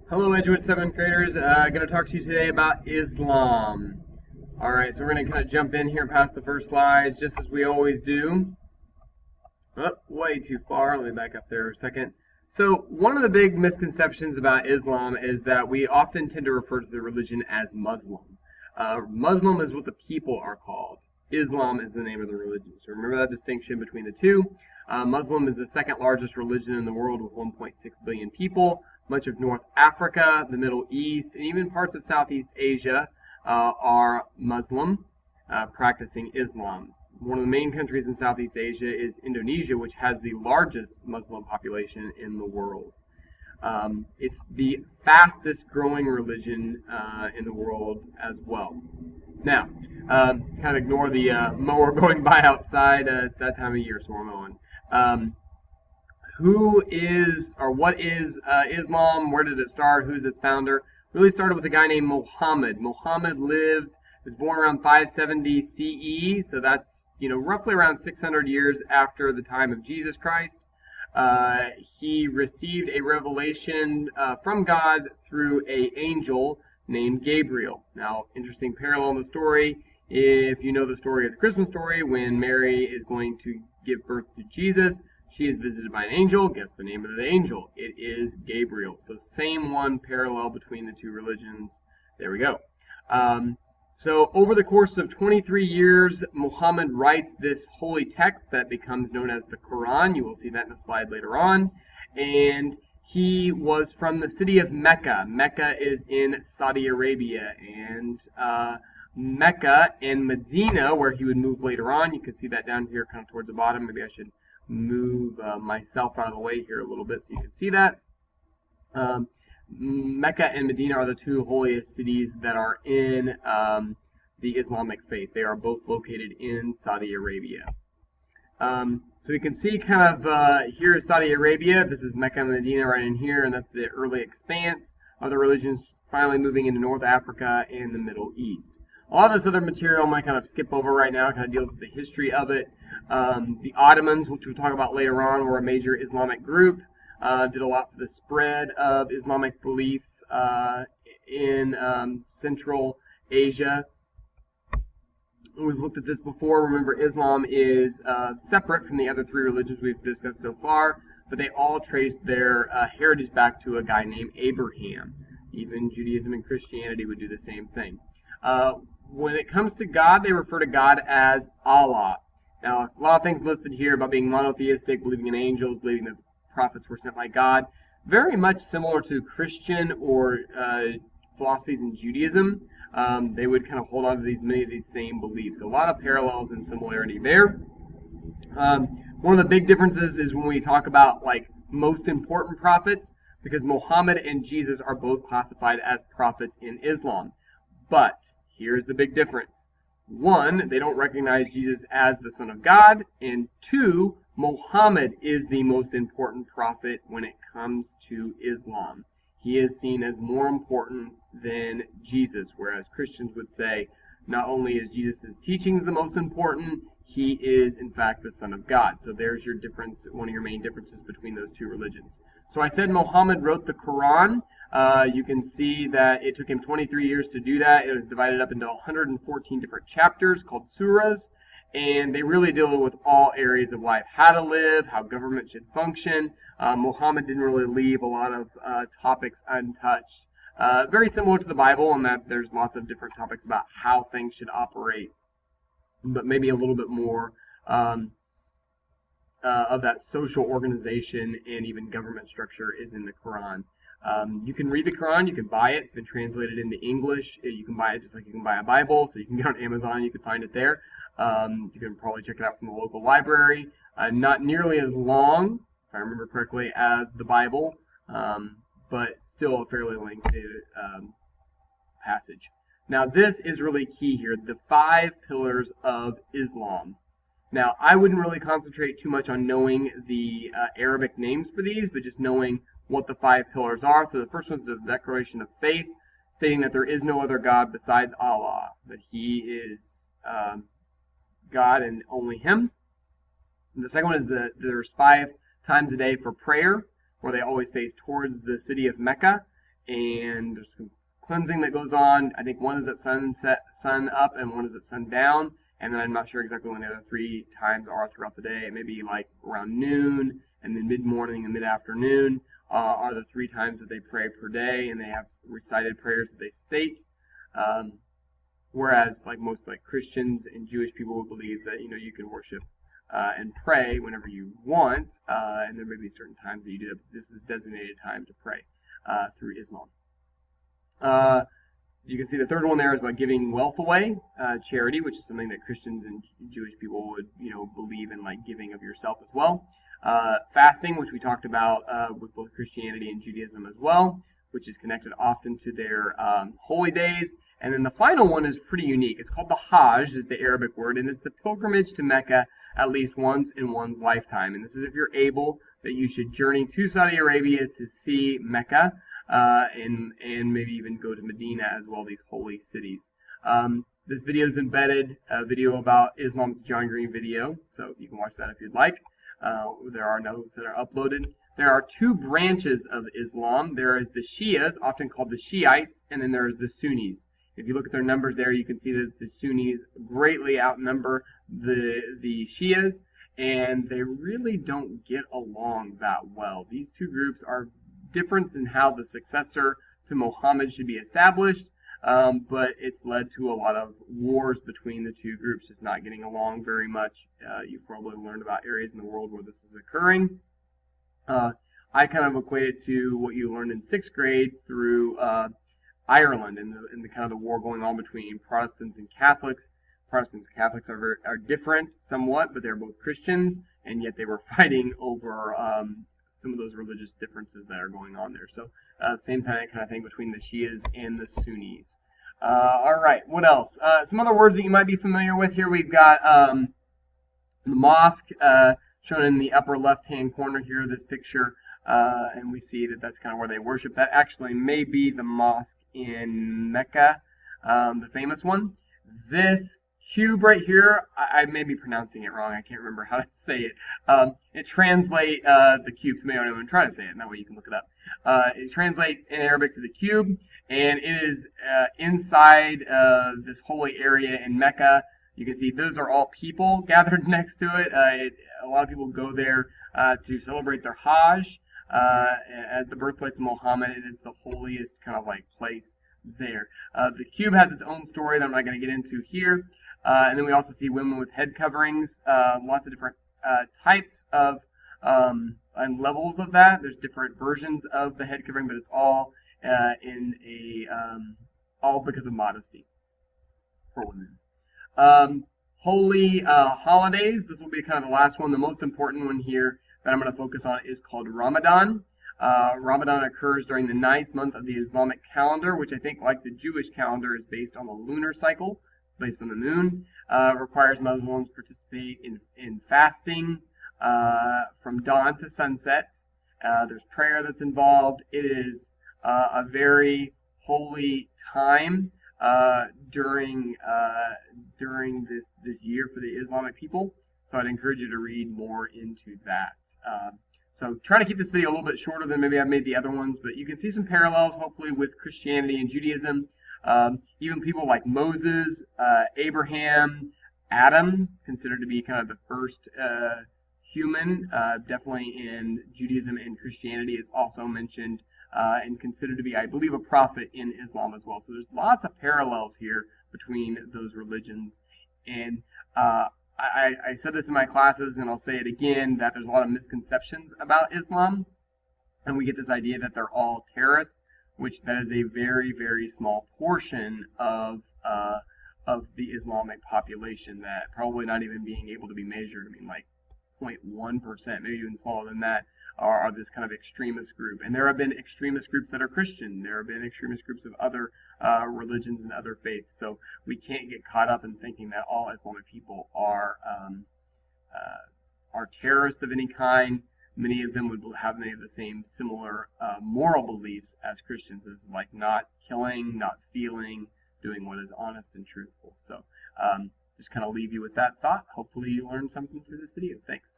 Hello, Edgewood 7th graders. Going to talk to you today about Islam. Alright, so we're going to kind of jump in here past the first slides, just as we always do. Oh, way too far. Let me back up there a second. So, one of the big misconceptions about Islam is that we often tend to refer to the religion as Muslim. Muslim is what the people are called. Islam is the name of the religion. So remember that distinction between the two. Muslim is the second largest religion in the world with 1.6 billion people. Much of North Africa, the Middle East, and even parts of Southeast Asia are Muslim, practicing Islam. One of the main countries in Southeast Asia is Indonesia, which has the largest Muslim population in the world. It's the fastest growing religion in the world as well. Now, kind of ignore the mower going by outside. It's that time of year, so we're mowing. Who is, or what is Islam? Where did it start? Who's its founder? Really started with a guy named Muhammad. Muhammad was born around 570 CE, so that's roughly around 600 years after the time of Jesus Christ. He received a revelation from God through an angel named Gabriel. Now, interesting parallel in the story. If you know the story of the Christmas story, when Mary is going to give birth to Jesus, she is visited by an angel. Guess the name of the angel. It is Gabriel. So same one parallel between the two religions. There we go. So over the course of 23 years, Muhammad writes this holy text that becomes known as the Quran. You will see that in a slide later on. And he was from the city of Mecca. Mecca is in Saudi Arabia. And Mecca and Medina, where he would move later on. You can see that down here kind of towards the bottom. Maybe I should move myself out of the way here a little bit so you can see that. Mecca and Medina are the two holiest cities that are in the Islamic faith. They are both located in Saudi Arabia. So you can see kind of here is Saudi Arabia. This is Mecca and Medina right in here, and that's the early expanse of the religions finally moving into North Africa and the Middle East. A lot of this other material I might kind of skip over right now, kind of deals with the history of it. The Ottomans, which we'll talk about later on, were a major Islamic group. Did a lot for the spread of Islamic belief in Central Asia. We've looked at this before. Remember, Islam is separate from the other three religions we've discussed so far, but they all trace their heritage back to a guy named Abraham. Even Judaism and Christianity would do the same thing. When it comes to God, they refer to God as Allah. Now, a lot of things listed here about being monotheistic, believing in angels, believing that prophets were sent by God. Very much similar to Christian or philosophies in Judaism. They would kind of hold on to many of these same beliefs. So a lot of parallels and similarity there. One of the big differences is when we talk about most important prophets, because Muhammad and Jesus are both classified as prophets in Islam. But here's the big difference. One, they don't recognize Jesus as the Son of God. And two, Muhammad is the most important prophet when it comes to Islam. He is seen as more important than Jesus, whereas Christians would say not only is Jesus' teachings the most important, he is in fact the Son of God. So there's your difference, one of your main differences between those two religions. So I said Muhammad wrote the Quran. You can see that it took him 23 years to do that. It was divided up into 114 different chapters called surahs, and they really deal with all areas of life, how to live, how government should function. Muhammad didn't really leave a lot of topics untouched. Very similar to the Bible in that there's lots of different topics about how things should operate, but maybe a little bit more of that social organization and even government structure is in the Quran. You can read the Quran, you can buy it. It's been translated into English. You can buy it just like you can buy a Bible, so you can get on Amazon, you can find it there. You can probably check it out from the local library. Not nearly as long, if I remember correctly, as the Bible, but still a fairly lengthy passage. Now this is really key here, the 5 pillars of Islam. Now I wouldn't really concentrate too much on knowing the Arabic names for these, but just knowing what the 5 pillars are. So the first one is the Declaration of Faith, stating that there is no other God besides Allah, that He is God and only Him. And the second one is that there's 5 times a day for prayer, where they always face towards the city of Mecca. and there's some cleansing that goes on. I think one is at sun up, and one is at sundown. And then I'm not sure exactly when the other 3 times are throughout the day. It may be like around noon, and then mid-morning and mid-afternoon are the 3 times that they pray per day, and they have recited prayers that they state. Whereas like most like Christians and Jewish people would believe that you can worship and pray whenever you want, and there may be certain times that you do. This is designated time to pray through Islam. You can see the third one there is about giving wealth away, charity, which is something that Christians and Jewish people would believe in, like giving of yourself as well. Fasting, which we talked about with both Christianity and Judaism as well, which is connected often to their holy days. And then the final one is pretty unique. It's called the Hajj, is the Arabic word, and it's the pilgrimage to Mecca at least once in one's lifetime. And this is if you're able, that you should journey to Saudi Arabia to see Mecca, and maybe even go to Medina as well, these holy cities. This video is embedded, a video about Islam's John Green video, so you can watch that if you'd like. There are notes that are uploaded. There are 2 branches of Islam. There is the Shias, often called the Shiites, and then there is the Sunnis. If you look at their numbers there, you can see that the Sunnis greatly outnumber the Shias, and they really don't get along that well. These 2 groups are different in how the successor to Muhammad should be established, but it's led to a lot of wars between the 2 groups, just not getting along very much. You've probably learned about areas in the world where this is occurring. I kind of equate it to what you learned in 6th grade through Ireland and the kind of the war going on between Protestants and Catholics. Protestants and Catholics are different somewhat, but they're both Christians, and yet they were fighting over some of those religious differences that are going on there. So same kind of thing between the Shias and the Sunnis. All right, what else? Some other words that you might be familiar with here. We've got the mosque shown in the upper left-hand corner here of this picture, and we see that that's kind of where they worship. That actually may be the mosque in Mecca, the famous one. This cube right here, I may be pronouncing it wrong. I can't remember how to say it. It translates the cube. Somebody don't even try to say it, and that way you can look it up. It translates in Arabic to the cube, and it is inside this holy area in Mecca. You can see those are all people gathered next to it. A lot of people go there to celebrate their Hajj. At the birthplace of Muhammad, it is the holiest kind of like place there. The cube has its own story that I'm not going to get into here. And then we also see women with head coverings, lots of different types of and levels of that. There's different versions of the head covering, but it's all all because of modesty for women. Holy holidays. This will be kind of the last one. The most important one here that I'm going to focus on is called Ramadan. Ramadan occurs during the 9th month of the Islamic calendar, which I think, like the Jewish calendar, is based on the lunar cycle, based on the moon. Requires Muslims participate in fasting from dawn to sunset. There's prayer that's involved. It is a very holy time during this year for the Islamic people. So I'd encourage you to read more into that. So try to keep this video a little bit shorter than maybe I've made the other ones, but you can see some parallels, hopefully, with Christianity and Judaism. Even people like Moses, Abraham, Adam, considered to be kind of the first human, definitely in Judaism and Christianity, is also mentioned and considered to be, I believe, a prophet in Islam as well. So there's lots of parallels here between those religions. And I said this in my classes, and I'll say it again, that there's a lot of misconceptions about Islam, and we get this idea that they're all terrorists, which that is a very, very small portion of the Islamic population, that probably not even being able to be measured. I mean, like 0.1%, maybe even smaller than that, are this kind of extremist group. And there have been extremist groups that are Christian. There have been extremist groups of other religions and other faiths. So we can't get caught up in thinking that all Islamic people are terrorists of any kind. Many of them would have many of the same similar moral beliefs as Christians, as like not killing, not stealing, doing what is honest and truthful. So just kind of leave you with that thought. Hopefully you learned something through this video. Thanks.